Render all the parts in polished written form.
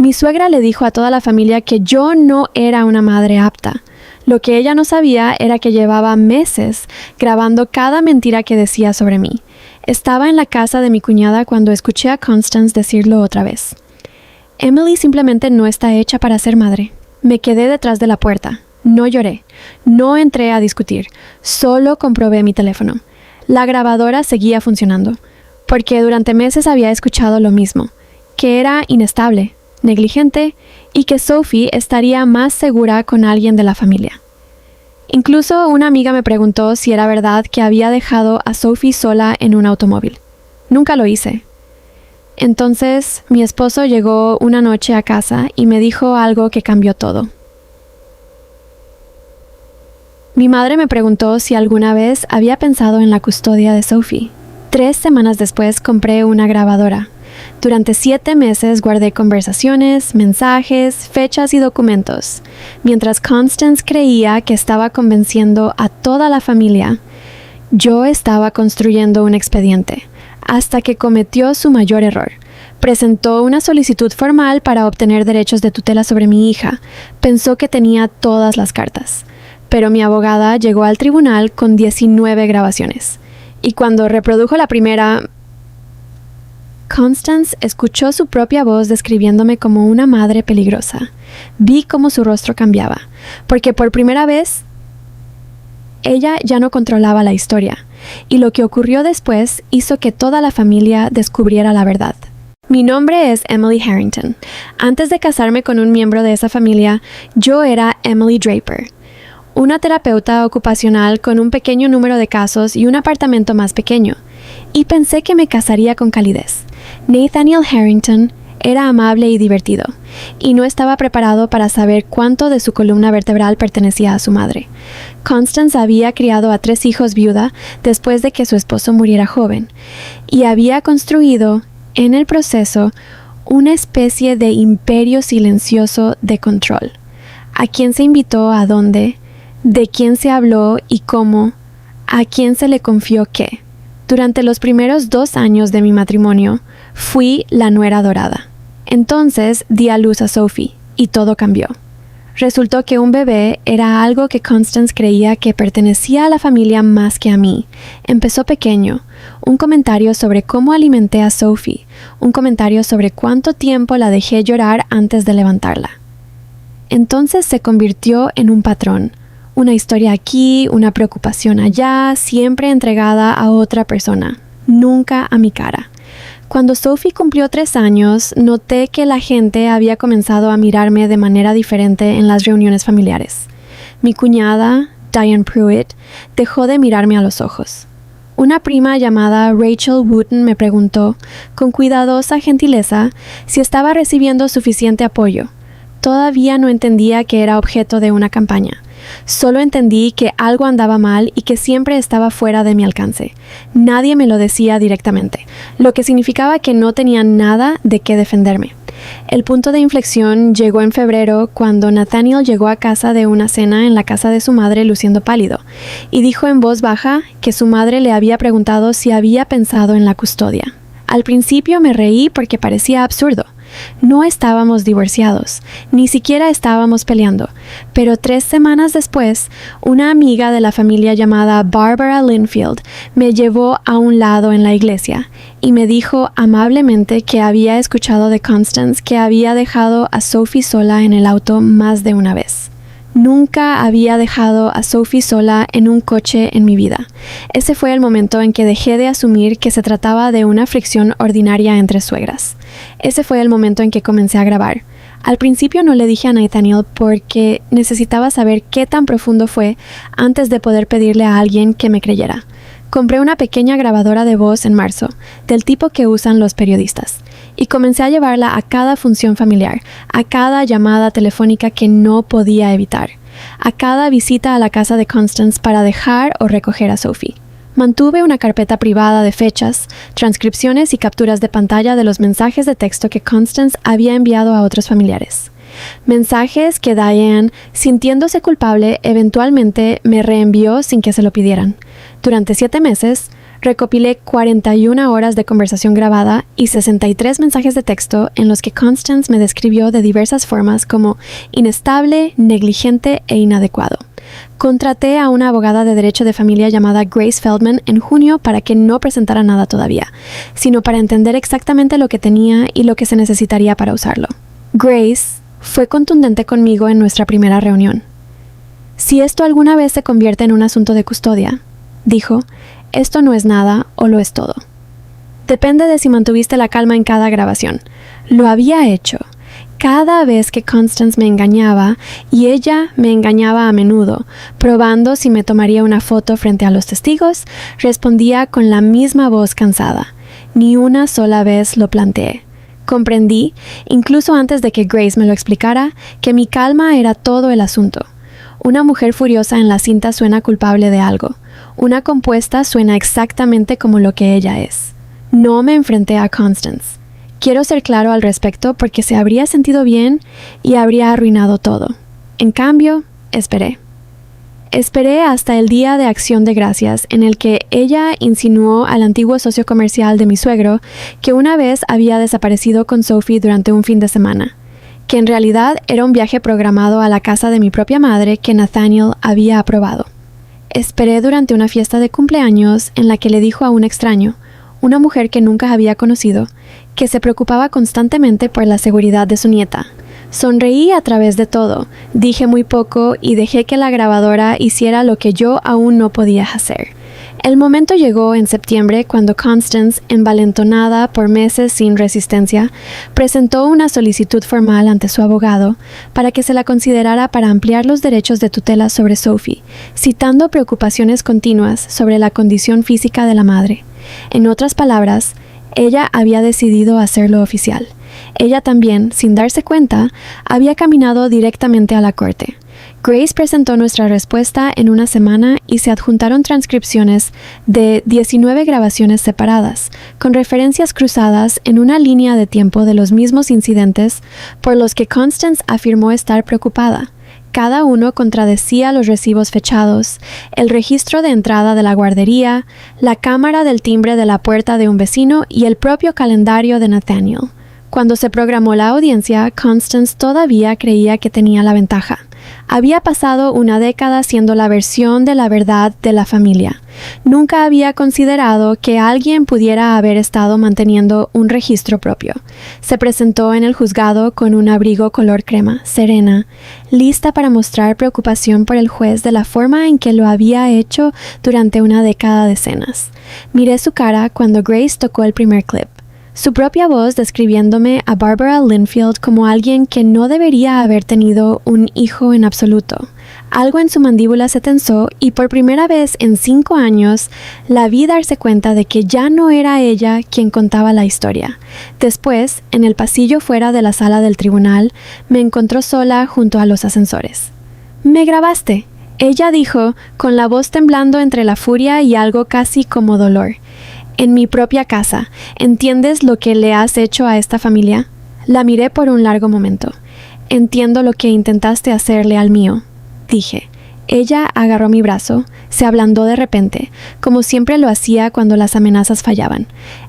Mi suegra le dijo a toda la familia que yo no era una madre apta. Lo que ella no sabía era que llevaba meses grabando cada mentira que decía sobre mí. Estaba en la casa de mi cuñada cuando escuché a Constance decirlo otra vez. Emily simplemente no está hecha para ser madre. Me quedé detrás de la puerta. No lloré. No entré a discutir. Solo comprobé mi teléfono. La grabadora seguía funcionando, porque durante meses había escuchado lo mismo, que era inestable, negligente y que Sophie estaría más segura con alguien de la familia. Incluso una amiga me preguntó si era verdad que había dejado a Sophie sola en un automóvil. Nunca lo hice. Entonces, mi esposo llegó una noche a casa y me dijo algo que cambió todo. Mi madre me preguntó si alguna vez había pensado en la custodia de Sophie. 3 semanas después compré una grabadora. Durante 7 meses guardé conversaciones, mensajes, fechas y documentos. Mientras Constance creía que estaba convenciendo a toda la familia, yo estaba construyendo un expediente, hasta que cometió su mayor error. Presentó una solicitud formal para obtener derechos de tutela sobre mi hija. Pensó que tenía todas las cartas. Pero mi abogada llegó al tribunal con 19 grabaciones. Y cuando reprodujo la primera, Constance escuchó su propia voz describiéndome como una madre peligrosa. Vi cómo su rostro cambiaba, porque por primera vez ella ya no controlaba la historia, y lo que ocurrió después hizo que toda la familia descubriera la verdad. Mi nombre es Emily Harrington. Antes de casarme con un miembro de esa familia, yo era Emily Draper, una terapeuta ocupacional con un pequeño número de casos y un apartamento más pequeño, y pensé que me casaría con calidez. Nathaniel Harrington era amable y divertido, y no estaba preparado para saber cuánto de su columna vertebral pertenecía a su madre. Constance había criado a 3 hijos viuda después de que su esposo muriera joven, y había construido, en el proceso, una especie de imperio silencioso de control. ¿A quién se invitó a dónde? ¿De quién se habló y cómo? ¿A quién se le confió qué? Durante los primeros 2 años de mi matrimonio, fui la nuera dorada. Entonces di a luz a Sophie, y todo cambió. Resultó que un bebé era algo que Constance creía que pertenecía a la familia más que a mí. Empezó pequeño, un comentario sobre cómo alimenté a Sophie, un comentario sobre cuánto tiempo la dejé llorar antes de levantarla. Entonces se convirtió en un patrón. Una historia aquí, una preocupación allá, siempre entregada a otra persona, nunca a mi cara. Cuando Sophie cumplió 3 años, noté que la gente había comenzado a mirarme de manera diferente en las reuniones familiares. Mi cuñada, Diane Pruitt, dejó de mirarme a los ojos. Una prima llamada Rachel Wooten me preguntó, con cuidadosa gentileza, si estaba recibiendo suficiente apoyo. Todavía no entendía que era objeto de una campaña. Solo entendí que algo andaba mal y que siempre estaba fuera de mi alcance. Nadie me lo decía directamente, lo que significaba que no tenía nada de qué defenderme. El punto de inflexión llegó en febrero cuando Nathaniel llegó a casa de una cena en la casa de su madre luciendo pálido, y dijo en voz baja que su madre le había preguntado si había pensado en la custodia. Al principio me reí porque parecía absurdo. No estábamos divorciados, ni siquiera estábamos peleando, pero 3 semanas después, una amiga de la familia llamada Barbara Linfield me llevó a un lado en la iglesia y me dijo amablemente que había escuchado de Constance que había dejado a Sophie sola en el auto más de una vez. Nunca había dejado a Sophie sola en un coche en mi vida. Ese fue el momento en que dejé de asumir que se trataba de una fricción ordinaria entre suegras. Ese fue el momento en que comencé a grabar. Al principio no le dije a Nathaniel porque necesitaba saber qué tan profundo fue antes de poder pedirle a alguien que me creyera. Compré una pequeña grabadora de voz en marzo, del tipo que usan los periodistas, y comencé a llevarla a cada función familiar, a cada llamada telefónica que no podía evitar, a cada visita a la casa de Constance para dejar o recoger a Sophie. Mantuve una carpeta privada de fechas, transcripciones y capturas de pantalla de los mensajes de texto que Constance había enviado a otros familiares. Mensajes que Diane, sintiéndose culpable, eventualmente me reenvió sin que se lo pidieran. Durante 7 meses, Recopilé 41 horas de conversación grabada y 63 mensajes de texto en los que Constance me describió de diversas formas como inestable, negligente e inadecuado. Contraté a una abogada de derecho de familia llamada Grace Feldman en junio para que no presentara nada todavía, sino para entender exactamente lo que tenía y lo que se necesitaría para usarlo. Grace fue contundente conmigo en nuestra primera reunión. Si esto alguna vez se convierte en un asunto de custodia, dijo, esto no es nada o lo es todo. Depende de si mantuviste la calma en cada grabación. Lo había hecho. Cada vez que Constance me engañaba, y ella me engañaba a menudo, probando si me tomaría una foto frente a los testigos, respondía con la misma voz cansada. Ni una sola vez lo planteé. Comprendí, incluso antes de que Grace me lo explicara, que mi calma era todo el asunto. Una mujer furiosa en la cinta suena culpable de algo. Una compuesta suena exactamente como lo que ella es. No me enfrenté a Constance. Quiero ser claro al respecto porque se habría sentido bien y habría arruinado todo. En cambio, esperé. Esperé hasta el Día de Acción de Gracias, en el que ella insinuó al antiguo socio comercial de mi suegro que una vez había desaparecido con Sophie durante un fin de semana, que en realidad era un viaje programado a la casa de mi propia madre que Nathaniel había aprobado. Esperé durante una fiesta de cumpleaños en la que le dijo a un extraño, una mujer que nunca había conocido, que se preocupaba constantemente por la seguridad de su nieta. Sonreí a través de todo, dije muy poco y dejé que la grabadora hiciera lo que yo aún no podía hacer. El momento llegó en septiembre cuando Constance, envalentonada por meses sin resistencia, presentó una solicitud formal ante su abogado para que se la considerara para ampliar los derechos de tutela sobre Sophie, citando preocupaciones continuas sobre la condición física de la madre. En otras palabras, ella había decidido hacerlo oficial. Ella también, sin darse cuenta, había caminado directamente a la corte. Grace presentó nuestra respuesta en una semana y se adjuntaron transcripciones de 19 grabaciones separadas, con referencias cruzadas en una línea de tiempo de los mismos incidentes por los que Constance afirmó estar preocupada. Cada uno contradecía los recibos fechados, el registro de entrada de la guardería, la cámara del timbre de la puerta de un vecino y el propio calendario de Nathaniel. Cuando se programó la audiencia, Constance todavía creía que tenía la ventaja. Había pasado una década siendo la versión de la verdad de la familia. Nunca había considerado que alguien pudiera haber estado manteniendo un registro propio. Se presentó en el juzgado con un abrigo color crema, serena, lista para mostrar preocupación por el juez de la forma en que lo había hecho durante una década de cenas. Miré su cara cuando Grace tocó el primer clip. Su propia voz describiéndome a Barbara Linfield como alguien que no debería haber tenido un hijo en absoluto. Algo en su mandíbula se tensó y por primera vez en 5 años la vi darse cuenta de que ya no era ella quien contaba la historia. Después, en el pasillo fuera de la sala del tribunal, me encontró sola junto a los ascensores. «¿Me grabaste?», ella dijo, con la voz temblando entre la furia y algo casi como dolor. «En mi propia casa. ¿Entiendes lo que le has hecho a esta familia?» La miré por un largo momento. «Entiendo lo que intentaste hacerle al mío», dije. Ella agarró mi brazo, se ablandó de repente, como siempre lo hacía cuando las amenazas fallaban.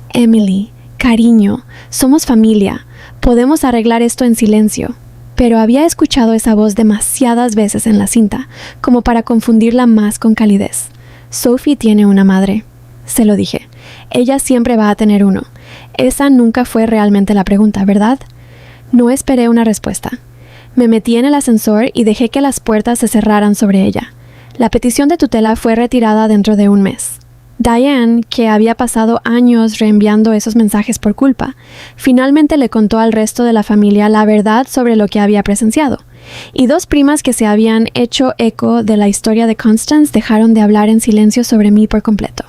«Emily, cariño, somos familia. Podemos arreglar esto en silencio». Pero había escuchado esa voz demasiadas veces en la cinta, como para confundirla más con calidez. «Sophie tiene una madre», se lo dije. «Ella siempre va a tener uno». Esa nunca fue realmente la pregunta, ¿verdad? No esperé una respuesta. Me metí en el ascensor y dejé que las puertas se cerraran sobre ella. La petición de tutela fue retirada dentro de un mes. Diane, que había pasado años reenviando esos mensajes por culpa, finalmente le contó al resto de la familia la verdad sobre lo que había presenciado. Y 2 primas que se habían hecho eco de la historia de Constance dejaron de hablar en silencio sobre mí por completo.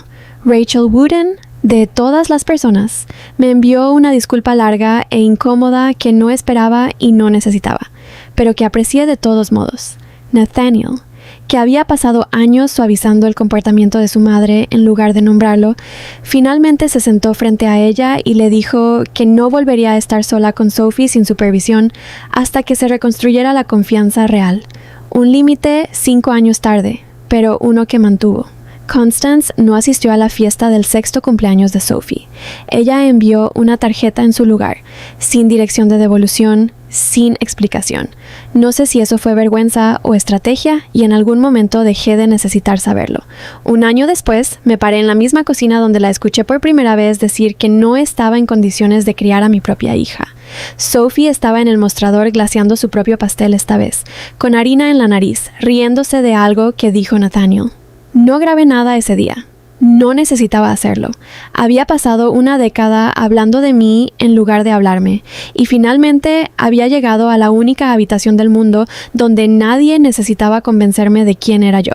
Rachel Wooden, de todas las personas, me envió una disculpa larga e incómoda que no esperaba y no necesitaba, pero que aprecié de todos modos. Nathaniel, que había pasado años suavizando el comportamiento de su madre en lugar de nombrarlo, finalmente se sentó frente a ella y le dijo que no volvería a estar sola con Sophie sin supervisión hasta que se reconstruyera la confianza real. Un límite 5 años tarde, pero uno que mantuvo. Constance no asistió a la fiesta del 6º cumpleaños de Sophie. Ella envió una tarjeta en su lugar, sin dirección de devolución, sin explicación. No sé si eso fue vergüenza o estrategia, y en algún momento dejé de necesitar saberlo. Un año después, me paré en la misma cocina donde la escuché por primera vez decir que no estaba en condiciones de criar a mi propia hija. Sophie estaba en el mostrador glaseando su propio pastel esta vez, con harina en la nariz, riéndose de algo que dijo Nathaniel. No grabé nada ese día. No necesitaba hacerlo. Había pasado una década hablando de mí en lugar de hablarme, y finalmente había llegado a la única habitación del mundo donde nadie necesitaba convencerme de quién era yo.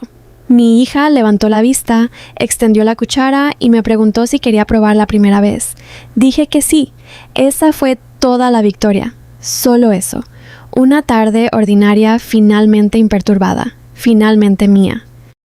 Mi hija levantó la vista, extendió la cuchara y me preguntó si quería probar la primera vez. Dije que sí. Esa fue toda la victoria. Solo eso. Una tarde ordinaria finalmente imperturbada, finalmente mía.